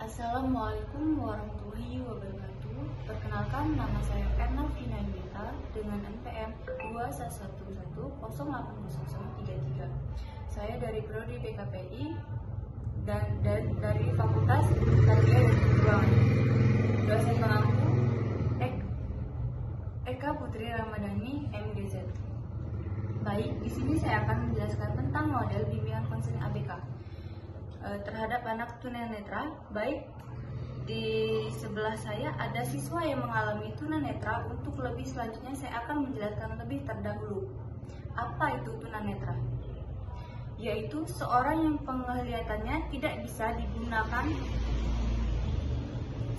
Assalamualaikum warahmatullahi wabarakatuh. Perkenalkan, nama saya Erna Finainita dengan NPM 211080033. Saya dari Prodi BKPI dan dari Fakultas Tarbiyah dan Perjuangan. Dosen pengampu Eka Putri Ramadhani MDZ. Baik, di sini saya akan menjelaskan tentang model bimbingan konseling ABK terhadap anak tunanetra. Baik, di sebelah saya ada siswa yang mengalami tunanetra. Untuk lebih selanjutnya saya akan menjelaskan lebih terdahulu apa itu tunanetra, yaitu seorang yang penglihatannya tidak bisa digunakan,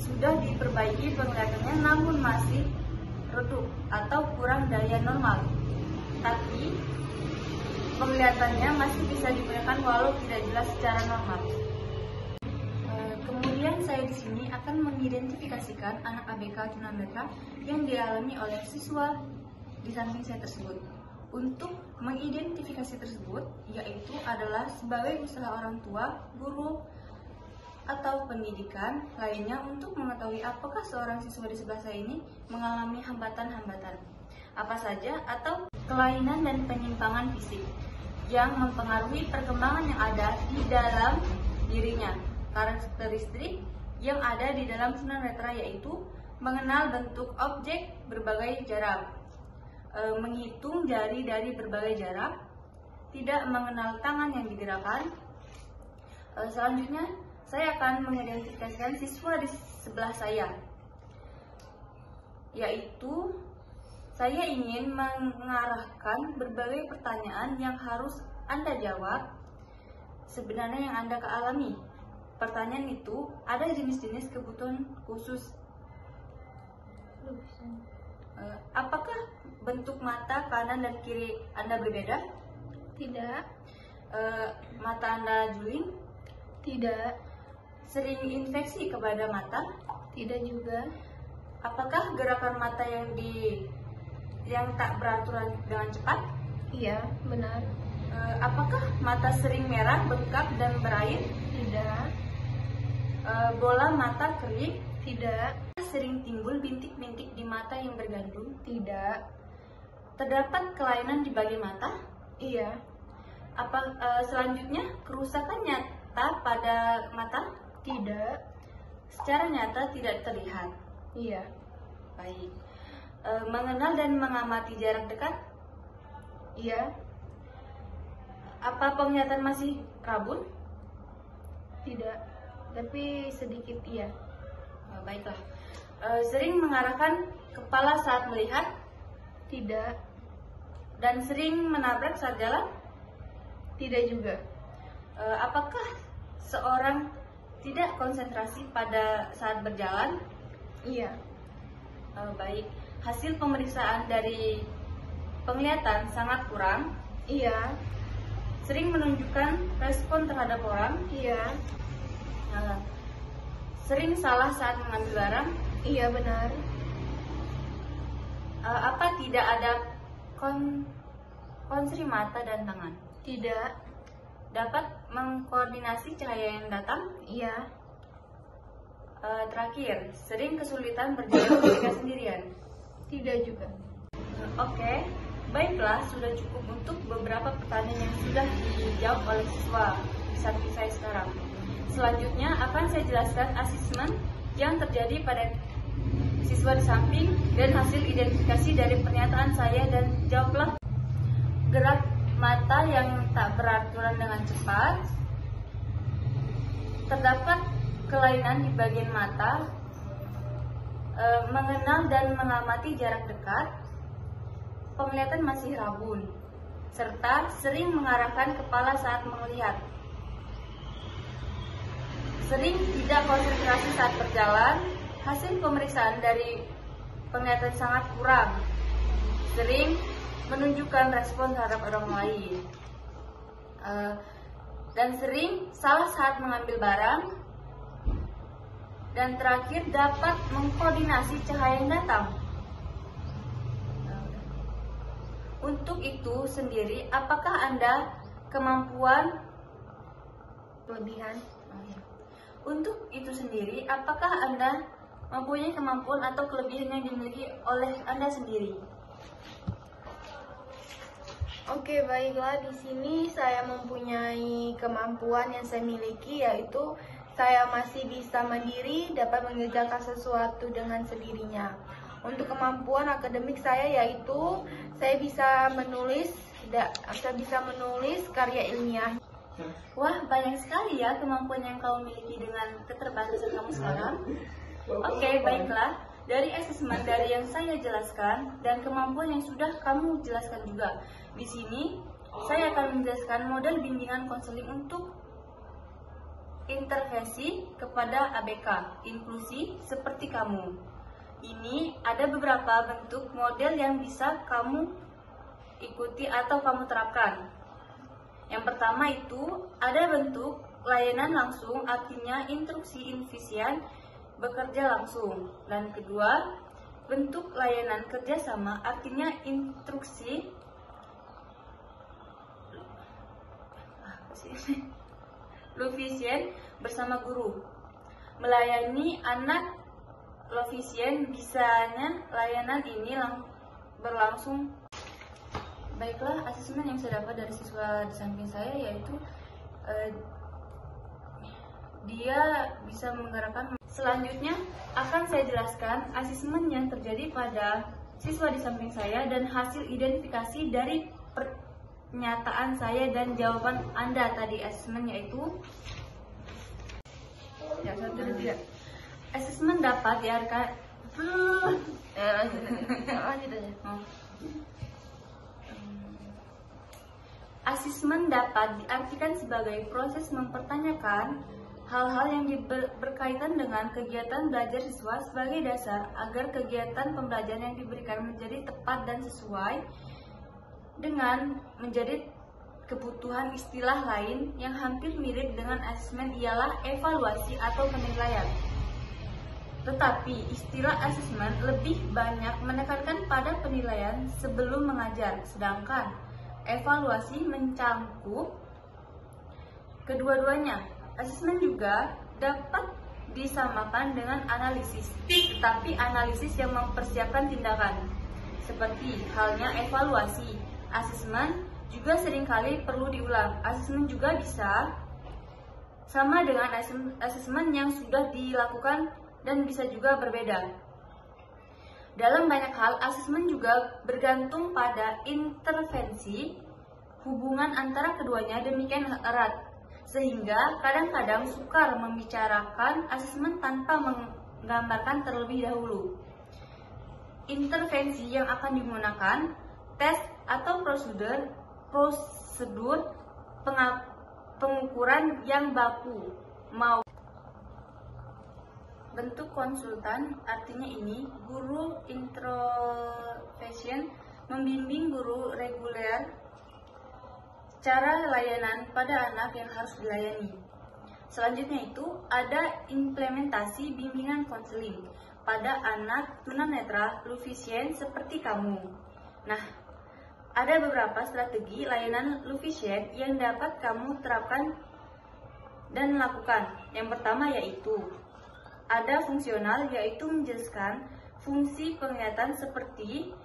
sudah diperbaiki penglihatannya namun masih redup atau kurang daya normal, tapi penglihatannya masih bisa digunakan walau tidak jelas secara normal. Kemudian saya di sini akan mengidentifikasikan anak ABK tunanetra yang dialami oleh siswa di samping saya tersebut. Untuk mengidentifikasi tersebut yaitu adalah sebagai usaha orang tua, guru, atau pendidikan lainnya untuk mengetahui apakah seorang siswa di sebelah saya ini mengalami hambatan-hambatan apa saja atau kelainan dan penyimpangan fisik yang mempengaruhi perkembangan yang ada di dalam dirinya. Karakteristik yang ada di dalam tunanetra yaitu mengenal bentuk objek berbagai jarak, menghitung jari dari berbagai jarak, tidak mengenal tangan yang digerakkan. Selanjutnya saya akan mengidentifikasikan siswa di sebelah saya, yaitu saya ingin mengarahkan berbagai pertanyaan yang harus Anda jawab sebenarnya yang Anda alami. Pertanyaan itu ada jenis-jenis kebutuhan khusus. Apakah bentuk mata kanan dan kiri Anda berbeda? Tidak. Mata Anda juling? Tidak. Sering infeksi kepada mata? Tidak juga. Apakah gerakan mata yang tak beraturan dengan cepat? Iya, benar. Apakah mata sering merah, bengkak, dan berair? Tidak. Bola mata kering? Tidak. Sering timbul bintik-bintik di mata yang bergandung? Tidak. Terdapat kelainan di bagian mata? Iya. Selanjutnya, kerusakan nyata pada mata? Tidak. Secara nyata tidak terlihat? Iya. Baik. Mengenal dan mengamati jarak dekat? Iya. Apa penglihatan masih rabun? Tidak. Tapi sedikit iya. Baiklah. Sering mengarahkan kepala saat melihat? Tidak. Dan sering menabrak saat jalan? Tidak juga. Apakah seorang tidak konsentrasi pada saat berjalan? Iya. Baik. Hasil pemeriksaan dari penglihatan sangat kurang? Iya. Sering menunjukkan respon terhadap orang? Iya. Sering salah saat mengambil barang? Iya, benar. Apa tidak ada konsri mata dan tangan? Tidak. Dapat mengkoordinasi cahaya yang datang? Iya. Terakhir, sering kesulitan berjalan ketika sendirian? Tidak juga. Oke, baiklah, sudah cukup untuk beberapa pertanyaan yang sudah dijawab oleh siswa di samping saya sekarang. Selanjutnya akan saya jelaskan asesmen yang terjadi pada siswa di samping dan hasil identifikasi dari pernyataan saya, dan jawablah. Gerak mata yang tak beraturan dengan cepat, terdapat kelainan di bagian mata, mengenal dan mengamati jarak dekat, penglihatan masih rabun, serta sering mengarahkan kepala saat melihat. Sering tidak konsentrasi saat berjalan. Hasil pemeriksaan dari penglihatan sangat kurang. Sering menunjukkan respon terhadap orang lain. Dan sering salah saat mengambil barang. Dan terakhir, dapat mengkoordinasi cahaya yang datang. Untuk itu sendiri, apakah Anda kemampuan Kelebihan. Untuk itu sendiri, apakah Anda mempunyai kemampuan atau kelebihan yang dimiliki oleh Anda sendiri? Oke, baiklah. Di sini saya mempunyai kemampuan yang saya miliki, yaitu saya masih bisa mandiri, dapat mengerjakan sesuatu dengan sendirinya. Untuk kemampuan akademik saya yaitu saya bisa menulis karya ilmiah. Wah, banyak sekali ya kemampuan yang kamu miliki dengan keterbatasan kamu sekarang. Oke, baiklah. Dari asesmen dari yang saya jelaskan dan kemampuan yang sudah kamu jelaskan juga. Di sini saya akan menjelaskan model bimbingan konseling untuk intervensi kepada ABK inklusi seperti kamu. Ini ada beberapa bentuk model yang bisa kamu ikuti atau kamu terapkan. Yang pertama itu ada bentuk layanan langsung, artinya instruksi infisian bekerja langsung. Dan kedua, bentuk layanan kerjasama, artinya instruksi Lufisien bersama guru. Melayani anak Lufisien, bisanya layanan ini berlangsung. Baiklah, asesmen yang saya dapat dari siswa di samping saya yaitu dia bisa menggerakkan. Selanjutnya akan saya jelaskan asesmen yang terjadi pada siswa di samping saya dan hasil identifikasi dari pernyataan saya dan jawaban Anda tadi. Asesmen yaitu yang satu dia. Asesmen dapat diartikan Asesmen dapat diartikan sebagai proses mempertanyakan hal-hal yang berkaitan dengan kegiatan belajar siswa sebagai dasar agar kegiatan pembelajaran yang diberikan menjadi tepat dan sesuai dengan menjadi kebutuhan. Istilah lain yang hampir mirip dengan asesmen ialah evaluasi atau penilaian. Tetapi istilah asesmen lebih banyak menekankan pada penilaian sebelum mengajar, sedangkan evaluasi mencangkup kedua-duanya. Asesmen juga dapat disamakan dengan analisis, tetapi analisis yang mempersiapkan tindakan. Seperti halnya evaluasi, asesmen juga seringkali perlu diulang. Asesmen juga bisa sama dengan asesmen yang sudah dilakukan dan bisa juga berbeda. Dalam banyak hal, asesmen juga bergantung pada intervensi. Hubungan antara keduanya demikian erat, sehingga kadang-kadang sukar membicarakan asesmen tanpa menggambarkan terlebih dahulu intervensi yang akan digunakan, tes atau prosedur pengukuran yang baku mau bentuk konsultan, artinya ini guru intervention membimbing guru reguler cara layanan pada anak yang harus dilayani. Selanjutnya itu ada implementasi bimbingan konseling pada anak tunanetra Lufisien seperti kamu. Nah, ada beberapa strategi layanan Lufisien yang dapat kamu terapkan dan lakukan. Yang pertama yaitu ada fungsional, yaitu menjelaskan fungsi penglihatan seperti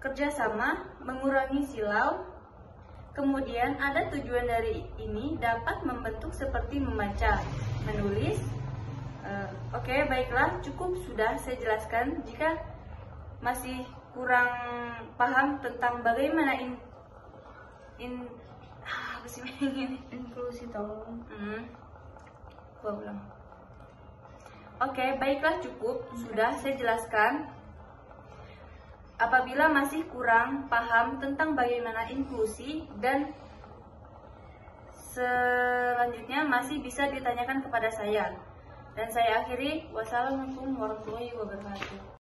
kerjasama, mengurangi silau. Kemudian ada tujuan dari ini dapat membentuk seperti membaca, menulis. Oke, baiklah, cukup sudah saya jelaskan. Jika masih kurang paham tentang bagaimana Inklusi, tolong. Gua ulang. Oke, baiklah, cukup sudah saya jelaskan. Apabila masih kurang paham tentang bagaimana inklusi dan selanjutnya masih bisa ditanyakan kepada saya. Dan saya akhiri, wassalamualaikum warahmatullahi wabarakatuh.